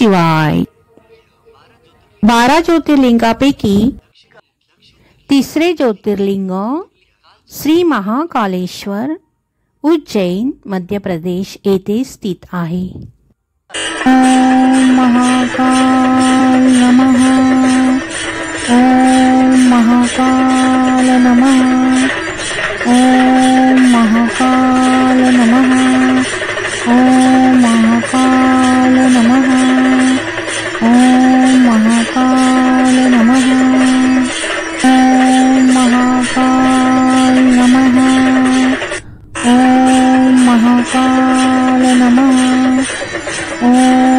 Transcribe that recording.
शिवाय. 12 ज्योतिर्लिंगापैकी तिसरे ज्योतिर्लिंग श्री महाकालेश्वर उज्जैन मध्य प्रदेश येथे स्थित आहे. ओम महाकाल नमः. ओम महाकाल नमः. ओम महाकाल नमः. ओम महाकाल नमः. ओम महाकाल नमः. ओम महाकाल नमः. ओम महाकाल नमः. ओम